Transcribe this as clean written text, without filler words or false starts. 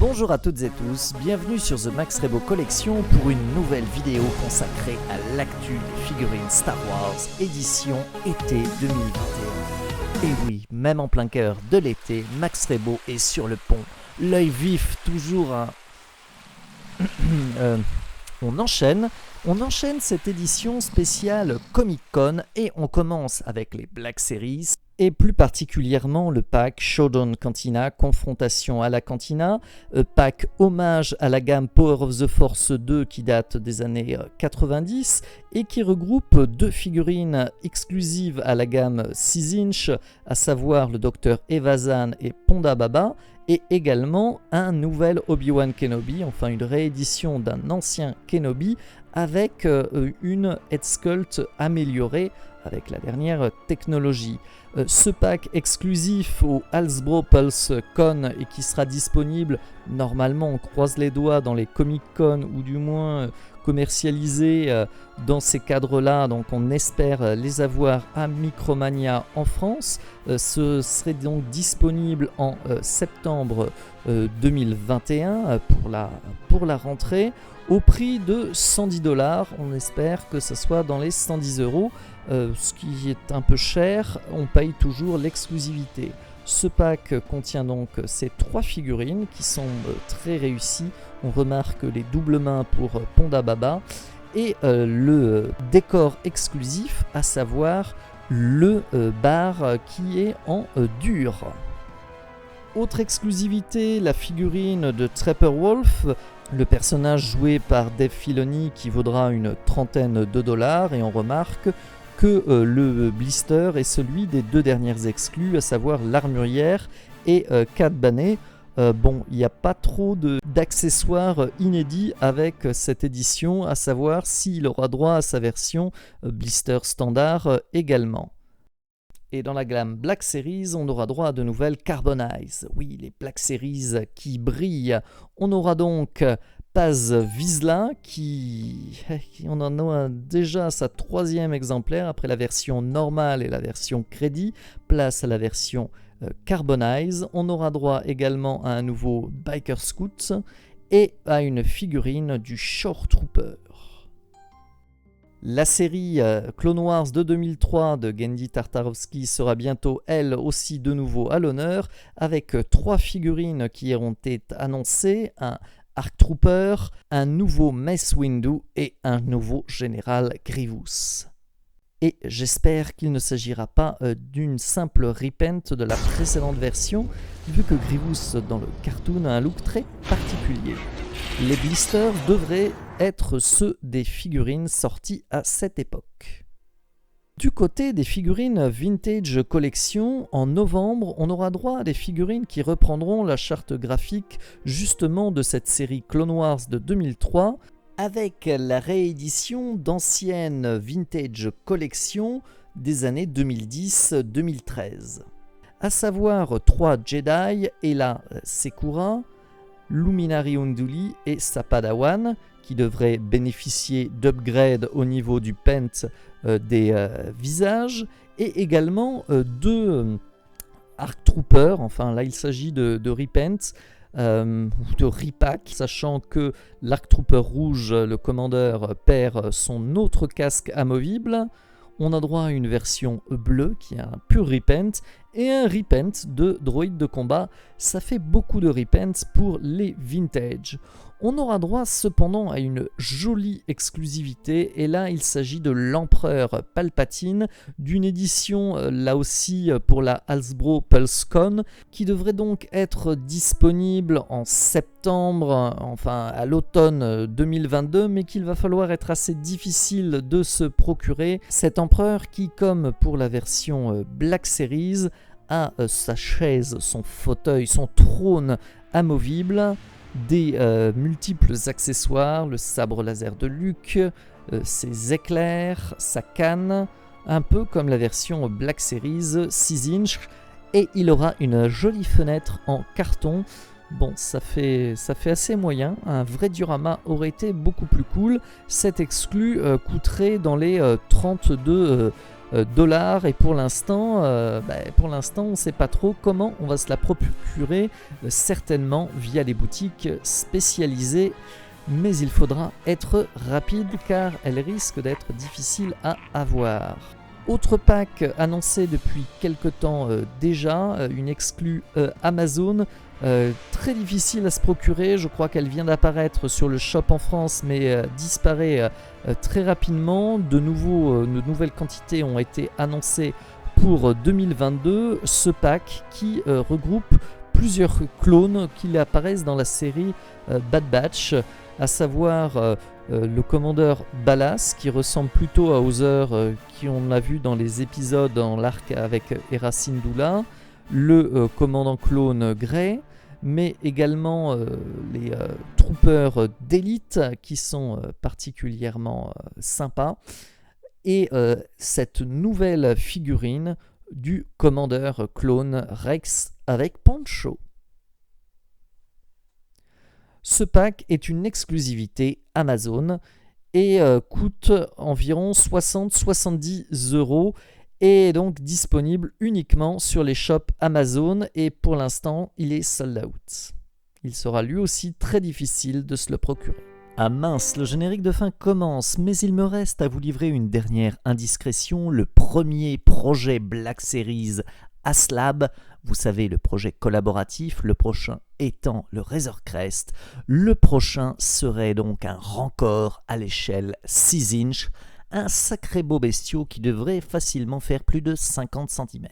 Bonjour à toutes et tous, bienvenue sur The Max Rebo Collection pour une nouvelle vidéo consacrée à l'actu des figurines Star Wars édition été 2021. Et oui, même en plein cœur de l'été, Max Rebo est sur le pont, l'œil vif, toujours un... On enchaîne cette édition spéciale Comic Con et on commence avec les Black Series et plus particulièrement le pack Showdown Cantina, Confrontation à la Cantina, pack hommage à la gamme Power of the Force 2 qui date des années 90 et qui regroupe deux figurines exclusives à la gamme 6 inch, à savoir le Dr Evazan et Ponda Baba, et également un nouvel Obi-Wan Kenobi, enfin une réédition d'un ancien Kenobi avec une head sculpt améliorée avec la dernière technologie. Ce pack exclusif au Hasbro Pulse Con et qui sera disponible, normalement on croise les doigts, dans les Comic Con ou du moins commercialisé dans ces cadres-là, donc on espère les avoir à Micromania en France. Ce serait donc disponible en septembre 2021 pour la rentrée au prix de 110$. On espère que ce soit dans les 110€, ce qui est un peu cher. On paye toujours l'exclusivité. Ce pack contient donc ces trois figurines qui sont très réussies. On remarque les doubles mains pour Ponda Baba et le décor exclusif, à savoir le bar qui est en dur. Autre exclusivité, la figurine de Trapper Wolf, le personnage joué par Dave Filoni qui vaudra une $30, et on remarque que le blister est celui des deux dernières exclus, à savoir l'armurière et Cad Bane. Il n'y a pas trop d'accessoires inédits avec cette édition, à savoir s'il aura droit à sa version blister standard également. Et dans la gamme Black Series, on aura droit à de nouvelles Carbonize. Oui, les Black Series qui brillent. On aura donc Paz Vizsla qui on en a déjà sa troisième exemplaire après la version normale et la version crédit. Place à la version Carbonize. On aura droit également à un nouveau Biker Scout et à une figurine du Shore Trooper. La série Clone Wars de 2003 de Genndy Tartakovsky sera bientôt elle aussi de nouveau à l'honneur, avec trois figurines qui auront été annoncées, un Arc Trooper, un nouveau Mace Windu et un nouveau Général Grievous. Et j'espère qu'il ne s'agira pas d'une simple repent de la précédente version, vu que Grievous dans le cartoon a un look très particulier. Les blisters devraient être ceux des figurines sorties à cette époque. Du côté des figurines Vintage Collection, en novembre, on aura droit à des figurines qui reprendront la charte graphique justement de cette série Clone Wars de 2003, avec la réédition d'anciennes Vintage Collection des années 2010-2013. À savoir 3 Jedi, Ela Secura, Luminary Unduli et sa Padawan, qui devraient bénéficier d'upgrades au niveau du paint des visages, et également deux Arc Troopers, enfin là il s'agit de repent, de repack, sachant que l'Arc Trooper rouge, le commandeur, perd son autre casque amovible. On a droit à une version bleue qui est un pur repent et un repent de droïde de combat. Ça fait beaucoup de repents pour les vintage. On aura droit cependant à une jolie exclusivité, et là il s'agit de l'Empereur Palpatine, d'une édition là aussi pour la Hasbro PulseCon, qui devrait donc être disponible en septembre, enfin à l'automne 2022, mais qu'il va falloir être assez difficile de se procurer. Cet empereur qui, comme pour la version Black Series, a sa chaise, son fauteuil, son trône amovible, des multiples accessoires, le sabre laser de Luke, ses éclairs, sa canne, un peu comme la version Black Series 6 inch, et il aura une jolie fenêtre en carton. Bon, ça fait assez moyen, un vrai diorama aurait été beaucoup plus cool. Cet exclu coûterait dans les 32 $. Et pour l'instant, on ne sait pas trop comment on va se la procurer, certainement via les boutiques spécialisées. Mais il faudra être rapide car elle risque d'être difficile à avoir. Autre pack annoncé depuis quelque temps déjà, une exclue Amazon, très difficile à se procurer. Je crois qu'elle vient d'apparaître sur le shop en France mais disparaît très rapidement. De nouvelles quantités ont été annoncées pour 2022. Ce pack qui regroupe plusieurs clones qui apparaissent dans la série Bad Batch, à savoir le commandeur Ballas qui ressemble plutôt à Hauser qui on a vu dans les épisodes dans l'arc avec Hera Syndulla, le commandant clone Grey, mais également les troopers d'élite qui sont particulièrement sympas, et cette nouvelle figurine du commandeur clone Rex avec poncho. Ce pack est une exclusivité Amazon et coûte environ 60-70 € et est donc disponible uniquement sur les shops Amazon et pour l'instant il est sold out. Il sera lui aussi très difficile de se le procurer. Ah mince, le générique de fin commence, mais il me reste à vous livrer une dernière indiscrétion, le premier projet Black Series Aslab, vous savez, le projet collaboratif, le prochain étant le Razor Crest. Le prochain serait donc un Rancor à l'échelle 6 inches, un sacré beau bestiau qui devrait facilement faire plus de 50 cm.